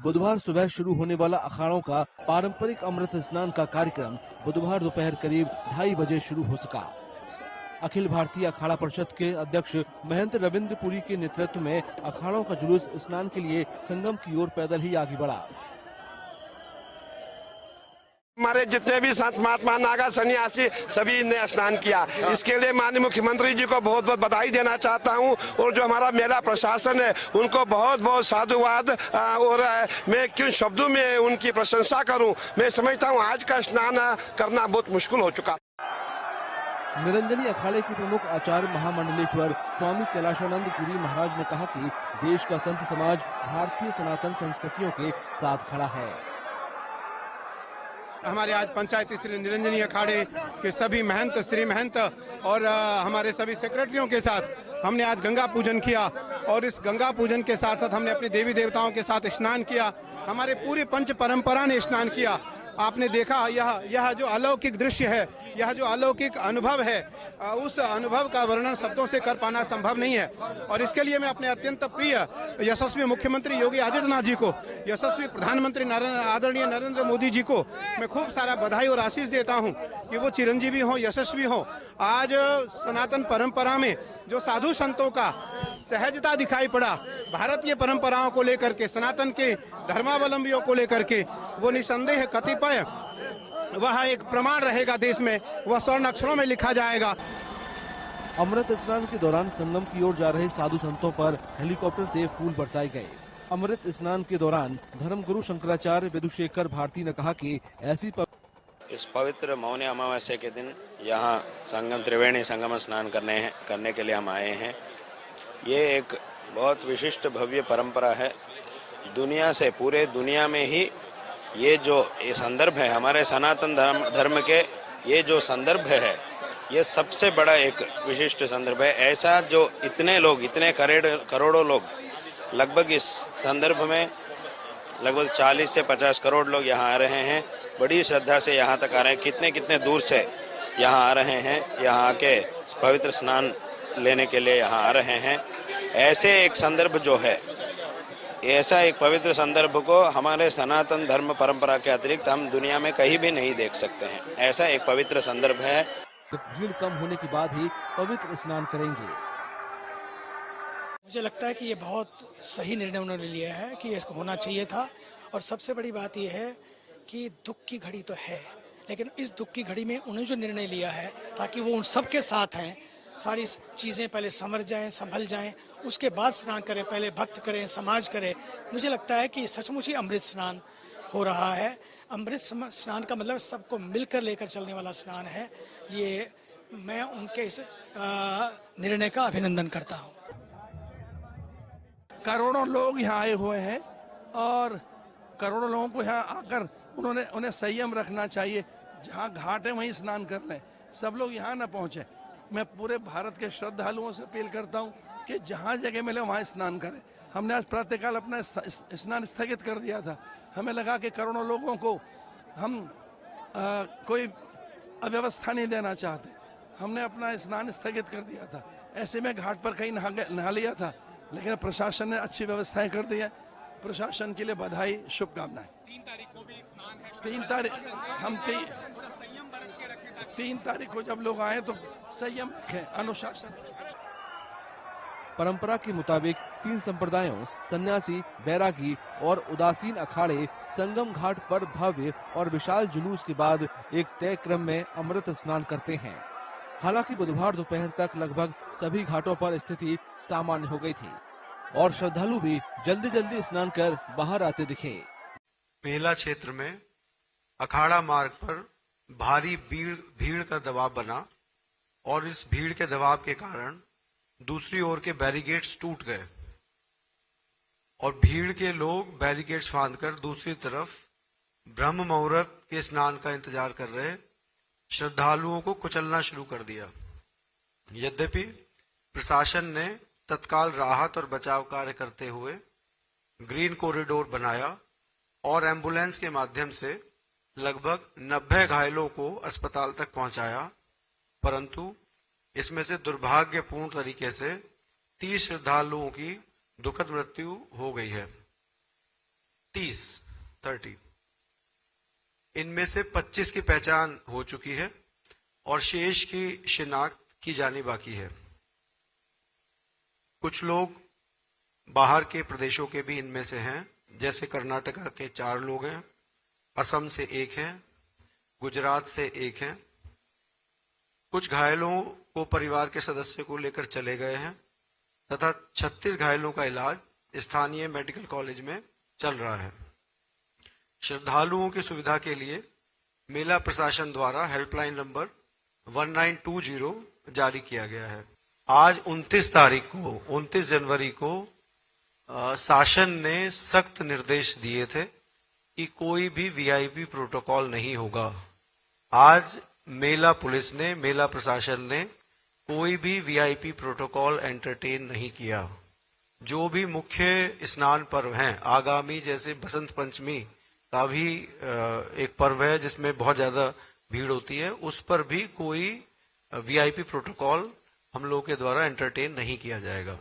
बुधवार सुबह शुरू होने वाला अखाड़ों का पारंपरिक अमृत स्नान का कार्यक्रम बुधवार दोपहर करीब 2:30 बजे शुरू हो सका। अखिल भारतीय अखाड़ा परिषद के अध्यक्ष महंत रविंद्र पुरी के नेतृत्व में अखाड़ों का जुलूस स्नान के लिए संगम की ओर पैदल ही आगे बढ़ा। हमारे जितने भी संत महात्मा नागा सन्यासी सभी ने स्नान किया। इसके लिए माननीय मुख्यमंत्री जी को बहुत बहुत बधाई देना चाहता हूं और जो हमारा मेला प्रशासन है उनको बहुत बहुत साधुवाद। और मैं किन शब्दों में उनकी प्रशंसा करूं, मैं समझता हूं आज का स्नान करना बहुत मुश्किल हो चुका। निरंजनी अखाड़े के प्रमुख आचार्य महामंडलेश्वर स्वामी कैलाशानंद गिरी महाराज ने कहा कि देश का संत समाज भारतीय सनातन संस्कृतियों के साथ खड़ा है। हमारे आज पंचायती श्री निरंजनी अखाड़े के सभी महंत, श्री महंत और हमारे सभी सेक्रेटरियों के साथ हमने आज गंगा पूजन किया और इस गंगा पूजन के साथ साथ हमने अपने देवी देवताओं के साथ स्नान किया। हमारे पूरी पंच परंपरा ने स्नान किया। आपने देखा यह जो अलौकिक दृश्य है, यह जो अलौकिक अनुभव है, उस अनुभव का वर्णन शब्दों से कर पाना संभव नहीं है। और इसके लिए मैं अपने अत्यंत प्रिय यशस्वी मुख्यमंत्री योगी आदित्यनाथ जी को, यशस्वी प्रधानमंत्री आदरणीय नरेंद्र मोदी जी को मैं खूब सारा बधाई और आशीष देता हूं कि वो चिरंजीवी हों, यशस्वी हों। आज सनातन परंपरा में जो साधु संतों का सहजता दिखाई पड़ा, भारतीय परंपराओं को लेकर के, सनातन के धर्मावलंबियों को लेकर के, वो निसंदेह कतिपय वह एक प्रमाण रहेगा देश में, वह स्वर्ण अक्षरों में लिखा जाएगा। अमृत स्नान के दौरान संगम की ओर जा रहे साधु संतों पर हेलीकॉप्टर से फूल बरसाए गए। अमृत स्नान के दौरान धर्मगुरु शंकराचार्य विदुशेखर भारती ने कहा कि इस पवित्र मौनी अमावस्या के दिन यहाँ संगम त्रिवेणी संगम स्नान करने के लिए हम आए हैं। ये एक बहुत विशिष्ट भव्य परंपरा है। दुनिया से, पूरे दुनिया में ही ये संदर्भ है, हमारे सनातन धर्म के ये जो संदर्भ है, ये सबसे बड़ा एक विशिष्ट संदर्भ है। ऐसा जो इतने लोग, इतने करोड़ों लोग, लगभग इस संदर्भ में लगभग 40 से 50 करोड़ लोग यहाँ आ रहे हैं। बड़ी श्रद्धा से यहाँ तक आ रहे हैं। कितने कितने दूर से यहाँ आ रहे हैं, यहाँ आके पवित्र स्नान लेने के लिए यहाँ आ रहे हैं। ऐसे एक संदर्भ जो है, ऐसा एक पवित्र संदर्भ को हमारे सनातन धर्म परंपरा के अतिरिक्त हम दुनिया में कहीं भी नहीं देख सकते हैं। ऐसा एक पवित्र संदर्भ है। भीड़ कम होने के बाद ही पवित्र स्नान करेंगे। मुझे लगता है कि ये बहुत सही निर्णय उन्होंने लिया है कि इसको होना चाहिए था। और सबसे बड़ी बात यह है कि दुख की घड़ी तो है, लेकिन इस दुख की घड़ी में उन्होंने जो निर्णय लिया है ताकि वो उन सबके साथ हैं, सारी चीज़ें पहले संभल जाएं, संभल जाएं, उसके बाद स्नान करें, पहले भक्त करें, समाज करें। मुझे लगता है कि सचमुच ही अमृत स्नान हो रहा है। अमृत स्नान का मतलब सबको मिलकर लेकर चलने वाला स्नान है। ये मैं उनके इस निर्णय का अभिनंदन करता हूँ। करोड़ों लोग यहाँ आए हुए हैं और करोड़ों लोगों को यहाँ आकर उन्हें संयम रखना चाहिए। जहाँ घाट है वहीं स्नान कर लें, सब लोग यहाँ न पहुँचे। मैं पूरे भारत के श्रद्धालुओं से अपील करता हूँ कि जहाँ जगह मिले वहाँ स्नान करें। हमने आज प्रातःकाल अपना स्नान स्थगित कर दिया था। हमें लगा कि करोड़ों लोगों को हम कोई अव्यवस्था नहीं देना चाहते। हमने अपना स्नान स्थगित कर दिया था। ऐसे में घाट पर कहीं नहा लिया था, लेकिन प्रशासन ने अच्छी व्यवस्थाएं कर दी है। प्रशासन के लिए बधाई, शुभकामनाएं। 3 तारीख को भी एक स्नान है। 3 तारीख हम 3 तारीख को जब लोग आए तो संयम रखें, अनुशासन। परंपरा के मुताबिक 3 संप्रदायों सन्यासी, बैरागी और उदासीन अखाड़े संगम घाट पर भव्य और विशाल जुलूस के बाद एक तय क्रम में अमृत स्नान करते हैं। हालांकि बुधवार दोपहर तक लगभग सभी घाटों पर स्थिति सामान्य हो गई थी और श्रद्धालु भी जल्दी स्नान कर बाहर आते दिखे। मेला क्षेत्र में अखाड़ा मार्ग पर भारी भीड़ का दबाव बना और इस भीड़ के दबाव के कारण दूसरी ओर के बैरिकेड्स टूट गए और भीड़ के लोग बैरिकेड्स फांदकर दूसरी तरफ ब्रह्म मुहूर्त के स्नान का इंतजार कर रहे श्रद्धालुओं को कुचलना शुरू कर दिया। यद्यपि प्रशासन ने तत्काल राहत और बचाव कार्य करते हुए ग्रीन कॉरिडोर बनाया और एम्बुलेंस के माध्यम से लगभग 90 घायलों को अस्पताल तक पहुंचाया, परंतु इसमें से दुर्भाग्यपूर्ण तरीके से 30 श्रद्धालुओं की दुखद मृत्यु हो गई है। 30 इनमें से 25 की पहचान हो चुकी है और शेष की शिनाख्त की जानी बाकी है। कुछ लोग बाहर के प्रदेशों के भी इनमें से हैं, जैसे कर्नाटका के 4 लोग हैं, असम से 1 हैं, गुजरात से 1 हैं। कुछ घायलों को परिवार के सदस्य को लेकर चले गए हैं तथा 36 घायलों का इलाज स्थानीय मेडिकल कॉलेज में चल रहा है। श्रद्धालुओं की सुविधा के लिए मेला प्रशासन द्वारा हेल्पलाइन नंबर 1920 जारी किया गया है। आज 29 जनवरी को शासन ने सख्त निर्देश दिए थे कि कोई भी वीआईपी प्रोटोकॉल नहीं होगा। आज मेला पुलिस ने, मेला प्रशासन ने कोई भी वीआईपी प्रोटोकॉल एंटरटेन नहीं किया। जो भी मुख्य स्नान पर्व हैं, आगामी जैसे बसंत पंचमी का भी एक पर्व है जिसमें बहुत ज्यादा भीड़ होती है, उस पर भी कोई वीआईपी प्रोटोकॉल हम लोग के द्वारा एंटरटेन नहीं किया जाएगा।